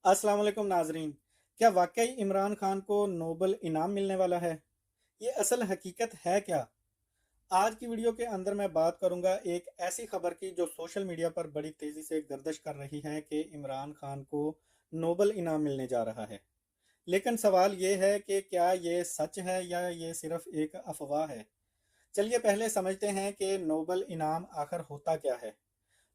अस्सलाम वालेकुम नाजरीन। क्या वाकई इमरान खान को नोबल इनाम मिलने वाला है? ये असल हकीकत है क्या? आज की वीडियो के अंदर मैं बात करूंगा एक ऐसी खबर की जो सोशल मीडिया पर बड़ी तेजी से गर्दिश कर रही है कि इमरान खान को नोबल इनाम मिलने जा रहा है। लेकिन सवाल ये है कि क्या ये सच है या ये सिर्फ एक अफवाह है। चलिए पहले समझते हैं कि नोबल इनाम आखिर होता क्या है।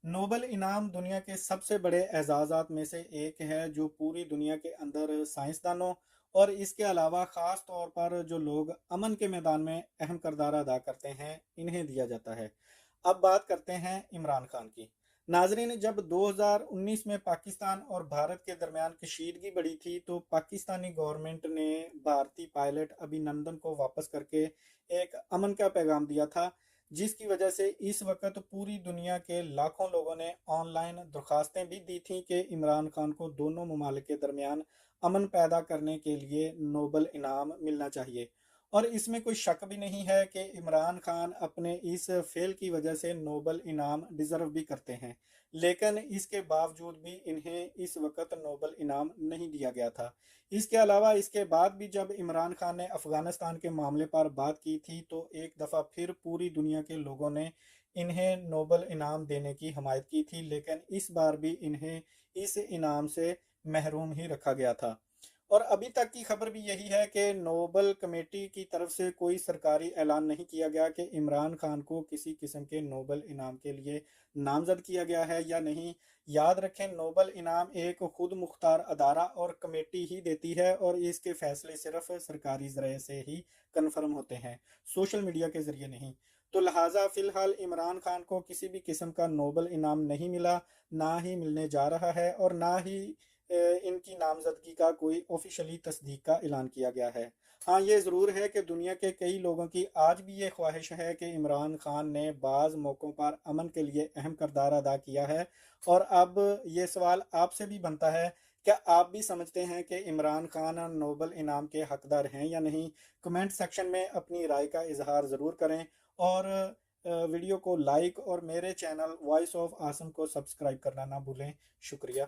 नोबल इनाम दुनिया के सबसे बड़े एजाज़ात में से एक है जो पूरी दुनिया के अंदर साइंसदानों और इसके अलावा ख़ास तौर पर जो लोग अमन के मैदान में अहम किरदार अदा करते हैं इन्हें दिया जाता है। अब बात करते हैं इमरान खान की। नाजरीन, जब 2019 में पाकिस्तान और भारत के दरमियान कशीदगी बढ़ी थी तो पाकिस्तानी गवर्नमेंट ने भारतीय पायलट अभिनंदन को वापस करके एक अमन का पैगाम दिया था, जिसकी वजह से इस वक्त पूरी दुनिया के लाखों लोगों ने ऑनलाइन दरखास्तें भी दी थीं कि इमरान खान को दोनों ममालिक के दरमियान अमन पैदा करने के लिए नोबल इनाम मिलना चाहिए। और इसमें कोई शक भी नहीं है कि इमरान खान अपने इस फेल की वजह से नोबल इनाम डिज़र्व भी करते हैं। लेकिन इसके बावजूद भी इन्हें इस वक्त नोबल इनाम नहीं दिया गया था। इसके अलावा इसके बाद भी जब इमरान खान ने अफ़गानिस्तान के मामले पर बात की थी तो एक दफ़ा फिर पूरी दुनिया के लोगों ने इन्हें नोबल इनाम देने की हमायत की थी, लेकिन इस बार भी इन्हें इस इनाम से महरूम ही रखा गया था। और अभी तक की खबर भी यही है कि नोबल कमेटी की तरफ से कोई सरकारी ऐलान नहीं किया गया कि इमरान खान को किसी किस्म के नोबल इनाम के लिए नामजद किया गया है या नहीं। याद रखें, नोबल इनाम एक खुद मुख्तार अदारा और कमेटी ही देती है और इसके फैसले सिर्फ सरकारी ज़रिए से ही कन्फर्म होते हैं, सोशल मीडिया के ज़रिए नहीं। तो लिहाजा फ़िलहाल इमरान खान को किसी भी किस्म का नोबल इनाम नहीं मिला, ना ही मिलने जा रहा है और ना ही इनकी नामजदगी का कोई ऑफिशियली तस्दीक का ऐलान किया गया है। हाँ, ये ज़रूर है कि दुनिया के कई लोगों की आज भी ये ख्वाहिश है कि इमरान खान ने बाज़ मौक़ों पर अमन के लिए अहम किरदार अदा किया है। और अब ये सवाल आपसे भी बनता है, क्या आप भी समझते हैं कि इमरान खान नोबल इनाम के हकदार हैं या नहीं? कमेंट सेक्शन में अपनी राय का इजहार ज़रूर करें और वीडियो को लाइक और मेरे चैनल वॉइस ऑफ आसम को सब्सक्राइब करना ना भूलें। शुक्रिया।